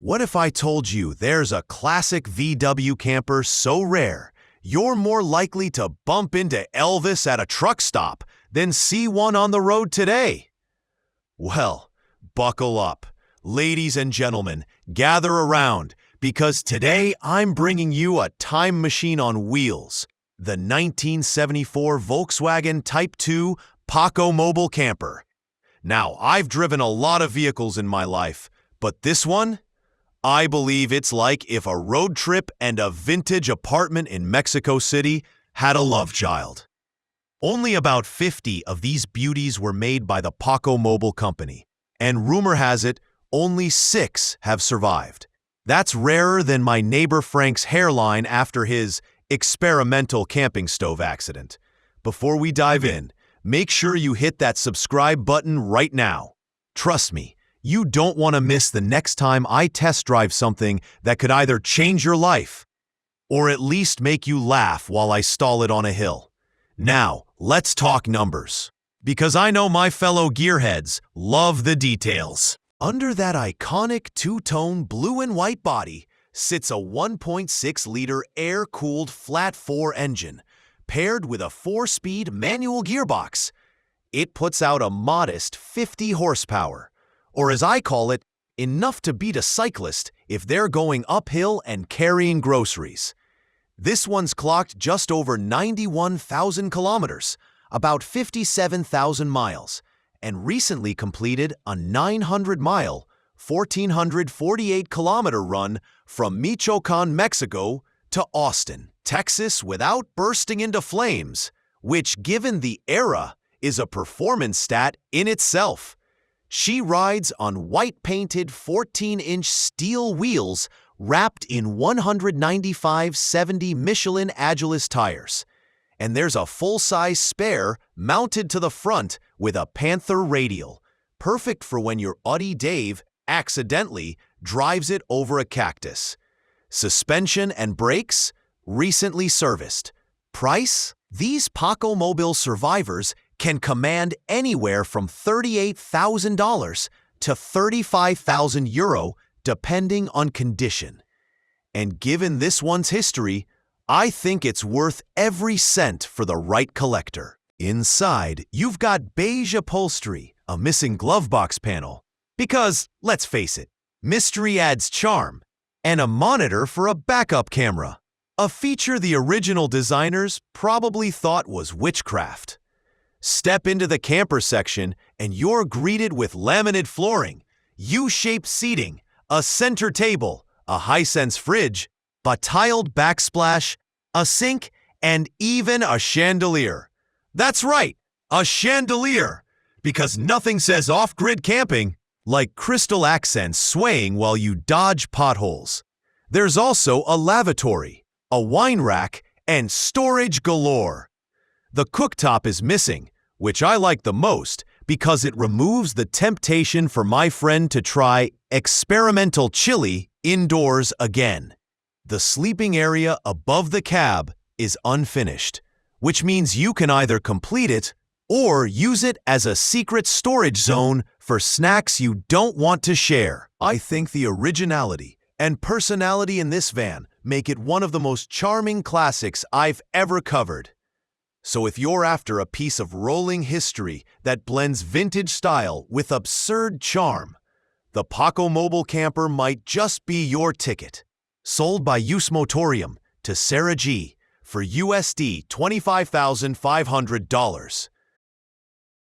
What if I told you there's a classic VW camper so rare, you're more likely to bump into Elvis at a truck stop than see one on the road today? Well, buckle up. Ladies and gentlemen, gather around, because today I'm bringing you a time machine on wheels, the 1974 Volkswagen Type 2 PaCoMobil Camper. Now, I've driven a lot of vehicles in my life, but this one? I believe it's like if a road trip and a vintage apartment in Mexico City had a love child. Only about 50 of these beauties were made by the PaCoMobil company, and rumor has it, only 6 have survived. That's rarer than my neighbor Frank's hairline after his experimental camping stove accident. Before we dive in, make sure you hit that subscribe button right now. Trust me, you don't want to miss the next time I test drive something that could either change your life or at least make you laugh while I stall it on a hill. Now, let's talk numbers, because I know my fellow gearheads love the details. Under that iconic two-tone blue and white body sits a 1.6-liter air-cooled flat-4 engine paired with a 4-speed manual gearbox. It puts out a modest 50 horsepower, or as I call it, enough to beat a cyclist if they're going uphill and carrying groceries. This one's clocked just over 91,000 kilometers, about 57,000 miles, and recently completed a 900-mile, 1,448-kilometer run from Michoacán, Mexico to Austin, Texas without bursting into flames, which, given the era, is a performance stat in itself. She rides on white-painted 14-inch steel wheels wrapped in 195/70 Michelin Agilis tires. And there's a full-size spare mounted to the front with a Panther radial, perfect for when your Audi Dave accidentally drives it over a cactus. Suspension and brakes? Recently serviced. Price? These PaCoMobil survivors can command anywhere from $38,000 to €35,000, depending on condition. And given this one's history, I think it's worth every cent for the right collector. Inside, you've got beige upholstery, a missing glove box panel, because, let's face it, mystery adds charm, and a monitor for a backup camera, a feature the original designers probably thought was witchcraft. Step into the camper section and you're greeted with laminate flooring, U-shaped seating, a center table, a Hisense fridge, a tiled backsplash, a sink, and even a chandelier. That's right, a chandelier, because nothing says off-grid camping like crystal accents swaying while you dodge potholes. There's also a lavatory, a wine rack, and storage galore. The cooktop is missing, which I like the most because it removes the temptation for my friend to try experimental chili indoors again. The sleeping area above the cab is unfinished, which means you can either complete it or use it as a secret storage zone for snacks you don't want to share. I think the originality and personality in this van make it one of the most charming classics I've ever covered. So if you're after a piece of rolling history that blends vintage style with absurd charm, the PaCoMobil Camper might just be your ticket. Sold by Usmotoreum to sarahg for USD $25,500.